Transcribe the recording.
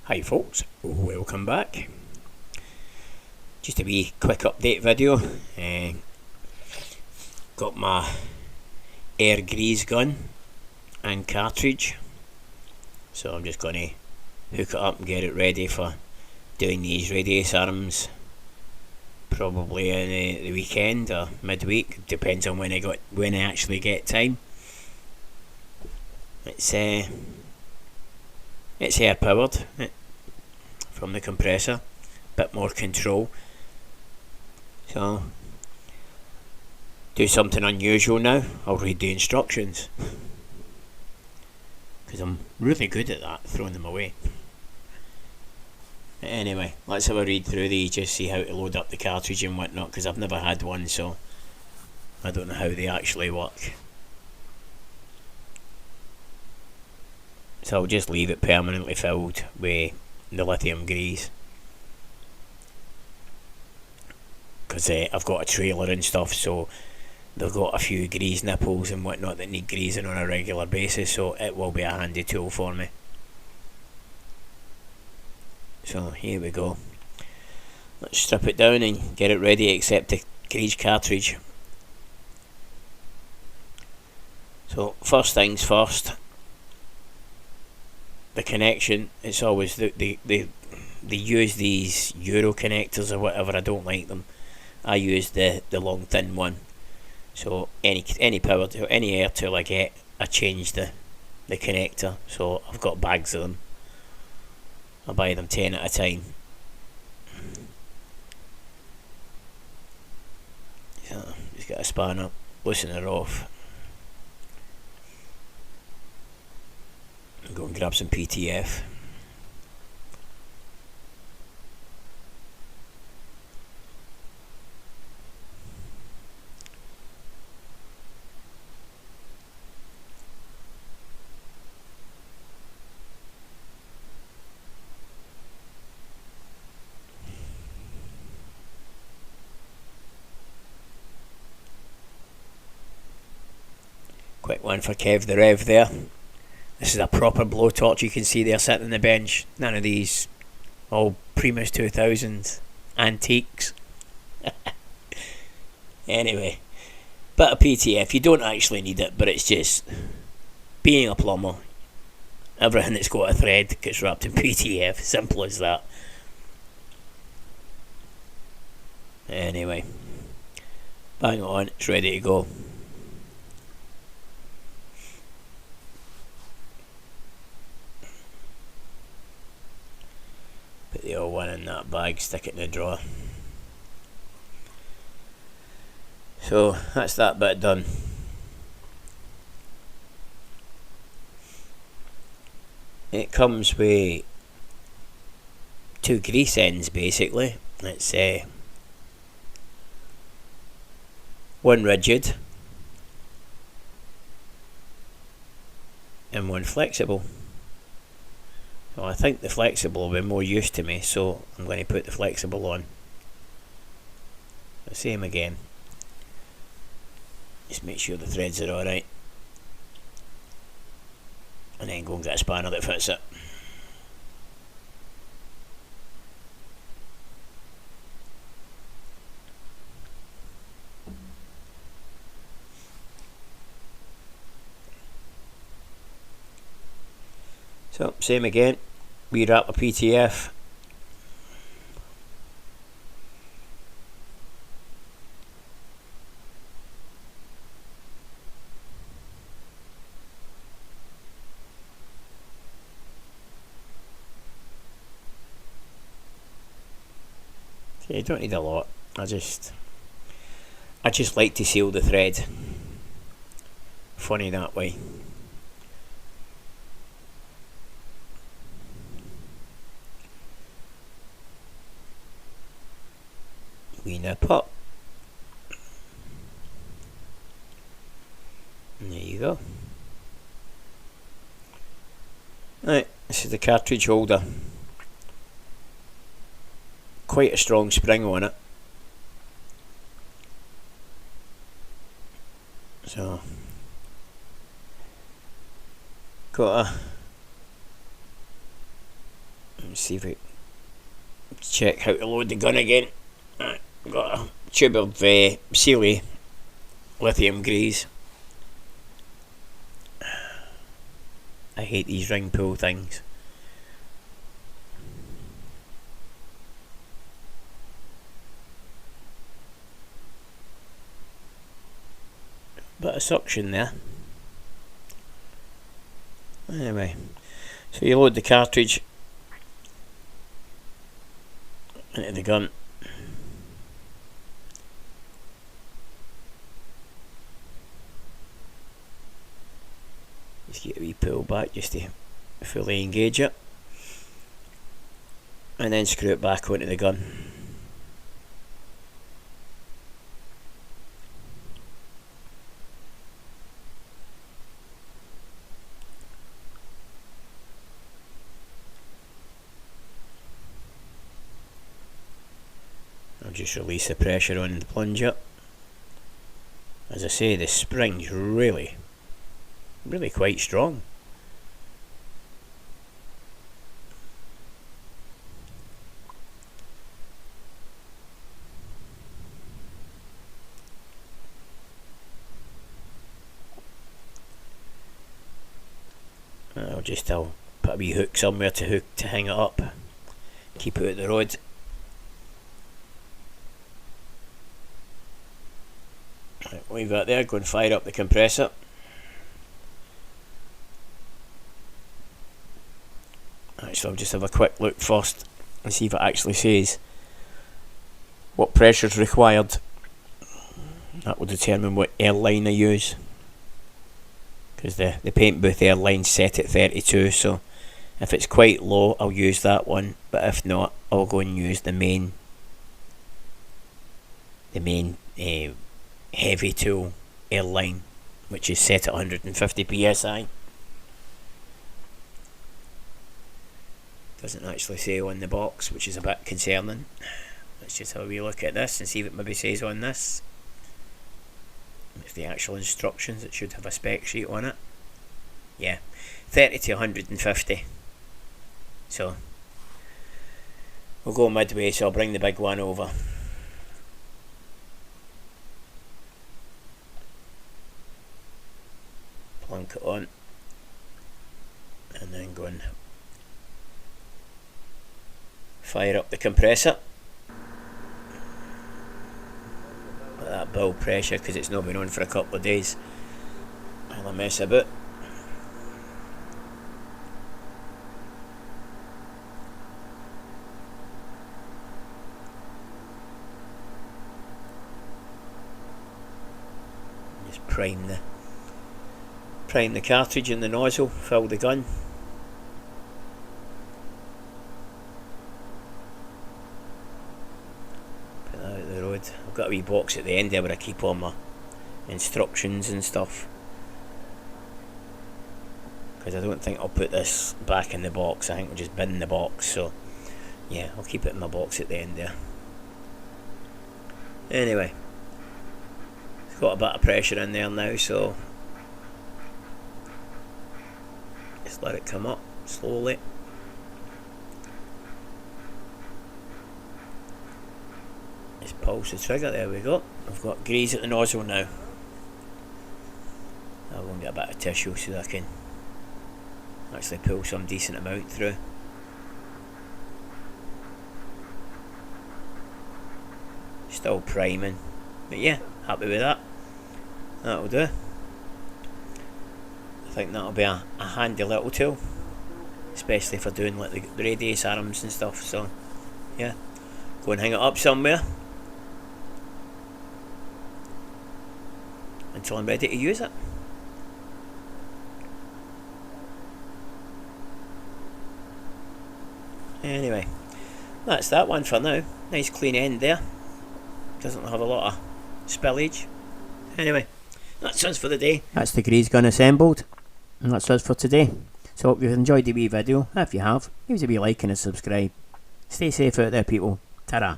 Hi folks, welcome back. Just a wee quick update video. Got my air grease gun and cartridge, so I'm just going to hook it up and get it ready for doing these radius arms probably in the weekend or midweek, depends on when I actually get time. It's air powered from the compressor, bit more control. So do something unusual now. I'll read the instructions because I'm really good at that, throwing them away. Anyway, let's have a read through these, just see how to load up the cartridge and whatnot, because I've never had one, so I don't know how they actually work. So I'll just leave it permanently filled with the lithium grease, because I've got a trailer and stuff, so they've got a few grease nipples and whatnot that need greasing on a regular basis, so it will be a handy tool for me. So here we go. Let's strip it down and get it ready, except the grease cartridge. So first things first, the connection. It's always they use these Euro connectors or whatever. I don't like them. I use the long thin one. So any power tool, any air tool I get, I change the connector. So I've got bags of them. I buy them 10 at a time. So just get a spanner, loosen her off. Go and grab some PTF. Quick one for Kev the Rev there. This is a proper blowtorch. You can see there sitting on the bench. None of these all Primus 2000 antiques. Anyway, bit of PTF. You don't actually need it, but it's just, being a plumber, everything that's got a thread gets wrapped in PTF. Simple as that. Anyway, bang on. It's ready to go. Put the old one in that bag, stick it in the drawer. So that's that bit done. It comes with two grease ends basically. It's one rigid and one flexible. Well, I think the flexible will be more use to me, so I'm going to put the flexible on. The same again. Just make sure the threads are alright. And then go and get a spanner that fits it. So, same again, we wrap a PTF. You don't need a lot. I just like to seal the thread. Funny that way. We nip up. And there you go. Right, this is the cartridge holder. Quite a strong spring on it. So got a Let's see if we check how to load the gun again. Got a tube of Sealy lithium grease. I hate these ring pull things. Bit of suction there. Anyway, so you load the cartridge into the gun. Just get a wee pull back just to fully engage it, and then screw it back onto the gun. I'll just release the pressure on the plunger. As I say, the spring's really quite strong. I'll put a wee hook somewhere to hang it up. Keep it out the road. Right, leave that there, go and fire up the compressor. Right, so I'll just have a quick look first and see if it actually says what pressure is required. That will determine what airline I use, because the paint booth airline's set at 32, so if it's quite low I'll use that one, but if not I'll go and use the main heavy tool airline, which is set at 150 psi. Doesn't actually say on the box, which is a bit concerning. Let's just have a wee look at this and see what it maybe says on this. It's the actual instructions. It should have a spec sheet on it. Yeah, 30 to 150. So we'll go midway, so I'll bring the big one over. Plunk it on, and then go and fire up the compressor. Let that build pressure, because it's not been on for a couple of days. I'll mess about. Just prime the cartridge in the nozzle, fill the gun. Put that out of the road. I've got a wee box at the end there where I keep all my instructions and stuff, because I don't think I'll put this back in the box. I think we'll just bin the box, so yeah, I'll keep it in my box at the end there. Anyway, it's got a bit of pressure in there now, so just let it come up slowly. Just pulse the trigger, there we go. I've got grease at the nozzle now. I'll go and get a bit of tissue so that I can actually pull some decent amount through. Still priming, but yeah, happy with that. That'll do. I think that'll be a handy little tool, especially for doing like the radius arms and stuff. So yeah, go and hang it up somewhere until I'm ready to use it. Anyway, that's that one for now. Nice clean end there. Doesn't have a lot of spillage. Anyway, that's us for the day. That's the grease gun assembled, and that's us for today. So hope you've enjoyed the wee video. If you have, give us a wee like and a subscribe. Stay safe out there, people. Ta-ra.